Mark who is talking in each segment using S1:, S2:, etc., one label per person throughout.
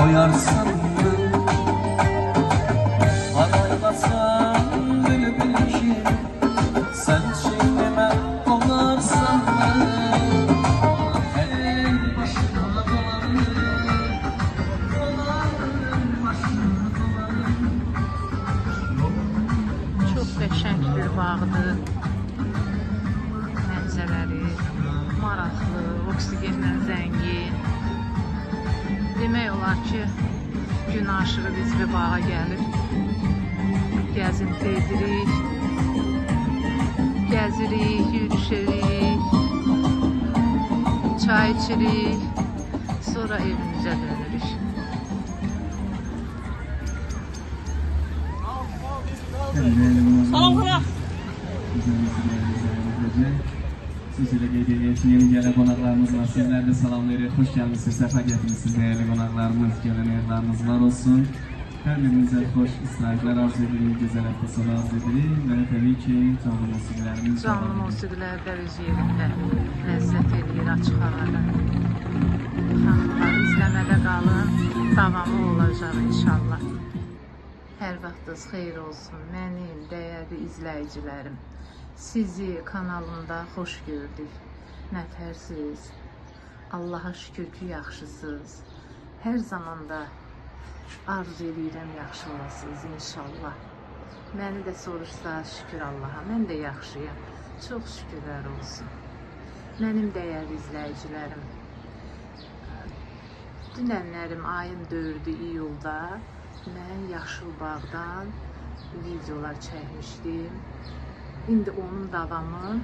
S1: Doyarsın mı? Adaylasan bülbül ki sen çiğneme konarsın mı? Hey başına dolanır, dolanır başına dolanır.
S2: Çok qəşəng bir bağdır. Mənzərələri maraqlı, oksigenlə zəngin. Demək olar ki, gün aşırı biz bir bağa gəlir. Gəzinti edirik, gəzirik, yürüşərik, çay içirik, sonra evimizə dönürük.
S3: Salam bırak. Sizlere qeydiyyətin yeni gələn qonaqlarımız var. Sizlər də salam veririk. Xoş gəlmişsiniz, səfa gətirmişsiniz dəyərli qonaqlarımız, gələn evləriniz var olsun. Hər birinizə xoş istirahətlər arzu edirik, gözəl həftə sonu arzu edirik və təbii ki, canlı musiqilərimiz var.
S2: Canlı musiqilər də öz yerində ləzzət edir açıq havada. Xanımlar, izləmədə qalın, davamı olacaq inşallah. Hər vaxtınız xeyir olsun mənim dəyərli izləyicilərim. Sizi kanalımda xoş gördük. Nətərsiz, Allaha şükür ki, yaxşısınız. Hər zaman da arzu edirəm yaxşı olasınız inşallah. Məni də soruşsaz şükür Allaha, mən də yaxşıyam. Çox şükürlər olsun. Mənim dəyərli izləyicilərim, dünənlərim ayın 4-ü iyulda mən Yaşıl Bağdan videolar çəkmişdim. İndi onun davamı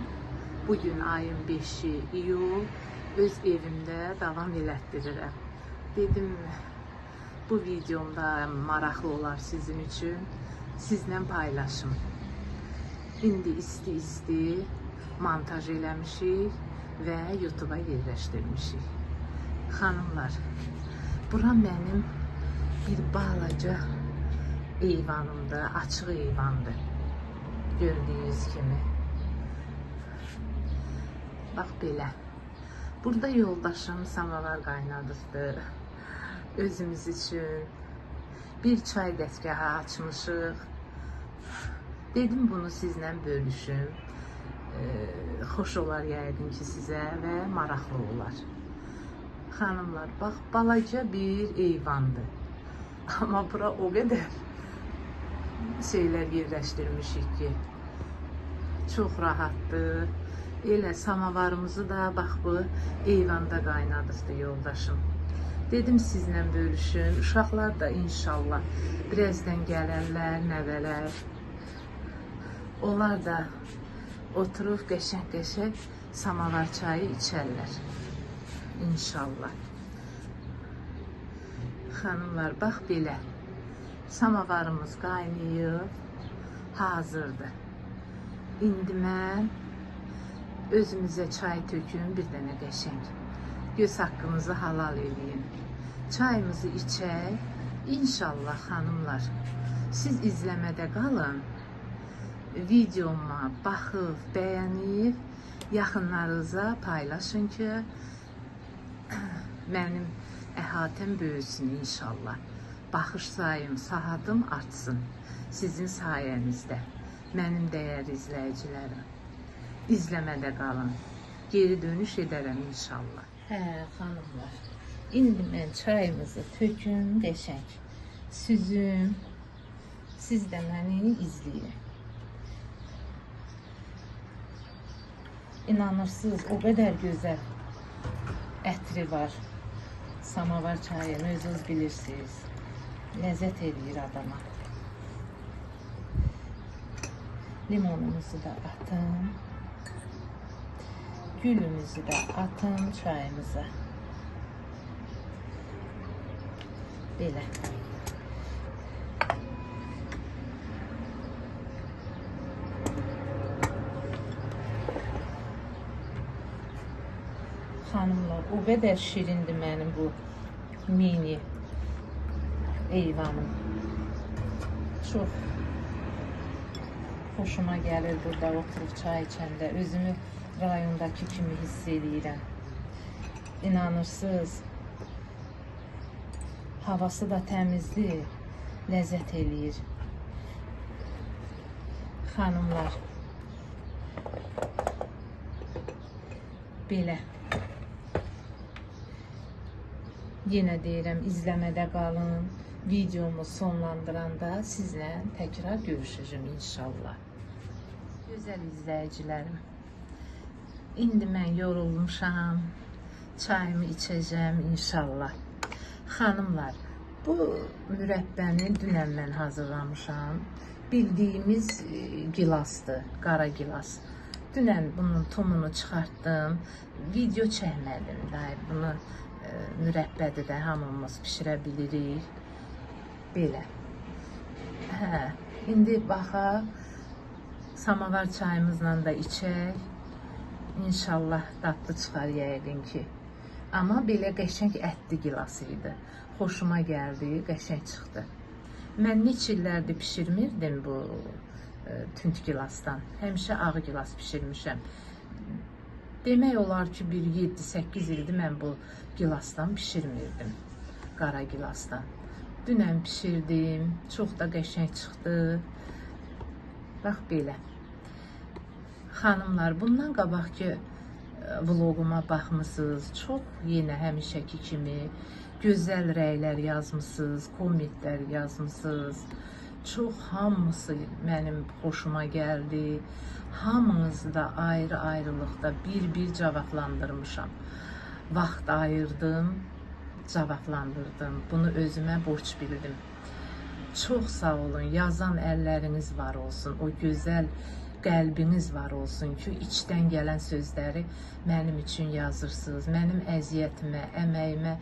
S2: bugün ayın 5-i iyul öz evimdə davam elətdirirəm. Dedim, bu videomda maraqlı olar sizin üçün, sizlə paylaşım. İndi isti-isti montaj eləmişik və YouTube'a yerləşdirmişik. Xanımlar, bura mənim bir balaca eyvanımdır, açıq eyvandır. Gördüyünüz kimi. Bax belə. Burada yoldaşım samavar qaynadıqdır. Özümüz üçün bir çay dəstgahı açmışıq. Dedim bunu sizlə bölüşüm. Xoş olar yəqin ki sizə və maraqlı olar. Xanımlar, bax balaca bir eyvandır. Amma bura o qədər şeylər yerləşdirmişik ki, çox rahatdır. Elə samavarımızı da bax bu eyvanda qaynadıqdır yoldaşım. Dedim sizlə bölüşün. Uşaqlar da inşallah birazdan gələrlər, nəvələr. Onlar da oturub qəşəng-qəşəng samavar çayı içərlər. İnşallah. Xanımlar, bax belə. Samavarımız qaynayıb, hazırdır. İndi mən özümüzə çay tökün, bir dənə qəşəng. Göz haqqınızı halal edin. Çayımızı içək. İnşallah xanımlar, siz izləmədə qalın. Videoma baxıb, bəyənib, yaxınlarınıza paylaşın ki, mənim əhatəm böyüsün inşallah. Baxış sayım, saatım artsın. Sizin sayənizdə. Mənim dəyərli izləyicilərim. İzləmədə qalın. Geri dönüş edərəm inşallah. Hə, xanımlar. İndi mən çayımızı töküm, qəşəng. Süzüm. Siz də məni izləyin. İnanırsınız, o qədər gözəl ətri var. Samavar çayını özünüz bilirsiniz. Ləzzət edir adama. Limonumuzu da atın. Gülümüzü də atın çayımıza. Belə. Xanımlar, o qədər şirindir mənim bu mini eyvanım. Çox xoşuma gəlir burada oturub çay içəndə. Özümü rayondakı kimi hiss edirəm. İnanırsınız, Havası da təmizdir, ləzzət eləyir. Xanımlar, belə. Yenə deyirəm, izləmədə qalın. Videomu sonlandıranda sizlə təkrar görüşəcəm inşallah. Gözəl izləyicilərim, indi mən yorulmuşam, çayımı içəcəm inşallah. Xanımlar, bu mürəbbəni dünən mən hazırlamışam. Bildiyimiz gilasdır, qara gilas. Dünən bunun tumunu çıxartdım, video çəkmədim. Bunu mürəbbədir də hamımız pişirə bilirik. Belə. İndi baxaq, samavar çayımızla da içək. İnşallah dadlı çıxar yəqin ki. Amma belə qəşəng ətli gilas idi. Xoşuma gəldi, qəşəng çıxdı. Mən neçə illərdir pişirmirdim bu tünd gilasdan. Həmişə ağ gilas pişirmişəm. Demək olar ki, bir 7-8 ildir mən bu gilasdan pişirmirdim. Qara gilasdan. Dünən pişirdim. Çox da qəşəng çıxdı. Bax belə. Xanımlar, bundan qabaq ki vloguma baxmısınız. Çox yenə həmişəki kimi gözəl rəylər yazmısınız, kommentlər yazmısınız. Çox hamısı mənim xoşuma gəldi. Hamınızı da ayrı-ayrılıqda bir-bir cavablandırmışam. Vaxt ayırdım, cavablandırdım. Bunu özümə borc bildim. Çox sağ olun, yazan əlləriniz var olsun, o gözəl qəlbiniz var olsun ki, içdən gələn sözləri mənim üçün yazırsınız. Mənim əziyyətimə, əməyimə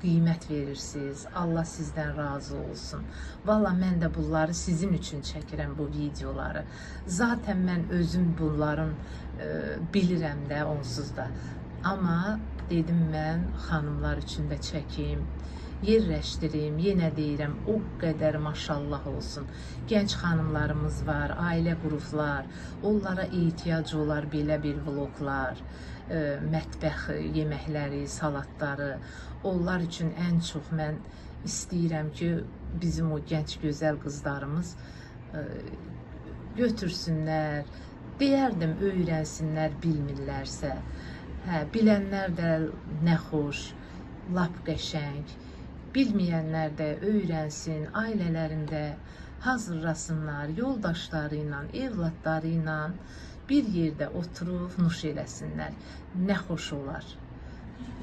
S2: qiymət verirsiniz. Allah sizdən razı olsun. Valla mən də bunları sizin üçün çəkirəm, bu videoları. Zaten mən özüm bunların bilirəm də, onsuz da. Amma dedim mən xanımlar üçün də çəkim, yerləşdirim. Yenə deyirəm, o qədər maşallah olsun. Gənc xanımlarımız var, ailə qurublar. Onlara ehtiyacı olar belə bir vloglar, mətbəx yeməkləri, salatları. Onlar üçün ən çox mən istəyirəm ki, bizim o gənc gözəl qızlarımız götürsünlər, deyərdim, öyrənsinlər, bilmirlərsə. Bilənlər də nə xoş, lap qəşəng. Bilməyənlər də öyrənsin, ailələrində hazırlasınlar, yoldaşları ilə, evladları ilə bir yerdə oturub nuş eləsinlər. Nə xoş olar.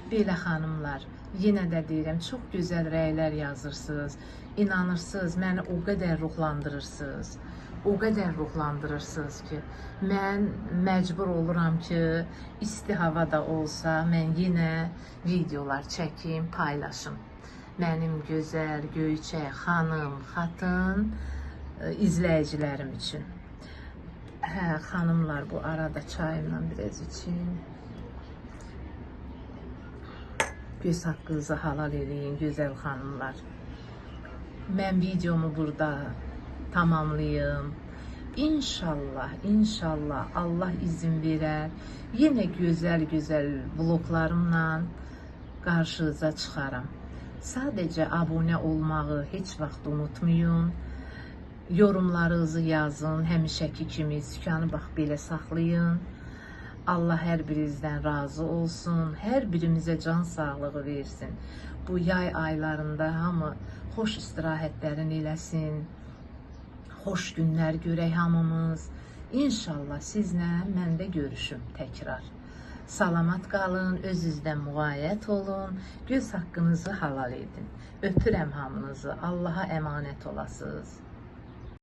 S2: Belə xanımlar, yenə də deyirəm, çox gözəl rəylər yazırsınız, inanırsınız, məni o qədər ruhlandırırsınız. O qədər ruhlandırırsınız ki, mən məcbur oluram ki, isti havada olsa, mən yenə videolar çəkim, paylaşım. Mənim gözəl, göyçək, xanım, xatın izləyicilərim üçün. Xanımlar, bu arada çayımla biraz için. Göz haqqınızı halal eləyin, gözəl xanımlar. Mən videomu burada tamamlayım. İnşallah, inşallah Allah izin verər. Yenə gözəl-gözəl vloglarımla qarşınıza çıxaram. Sadəcə abunə olmağı heç vaxt unutmayın. Yorumlarınızı yazın, həmişəki kimi sükanı bax belə saxlayın. Allah hər birinizdən razı olsun, hər birimizə can sağlığı versin. Bu yay aylarında hamı xoş istirahətlərin eləsin, xoş günlər görək hamımız. İnşallah sizlə mən də görüşüm təkrar. Salamat qalın, özünüzdən müğayət olun, göz haqqınızı halal edin. Öpürəm hamınızı, Allaha əmanət olasınız.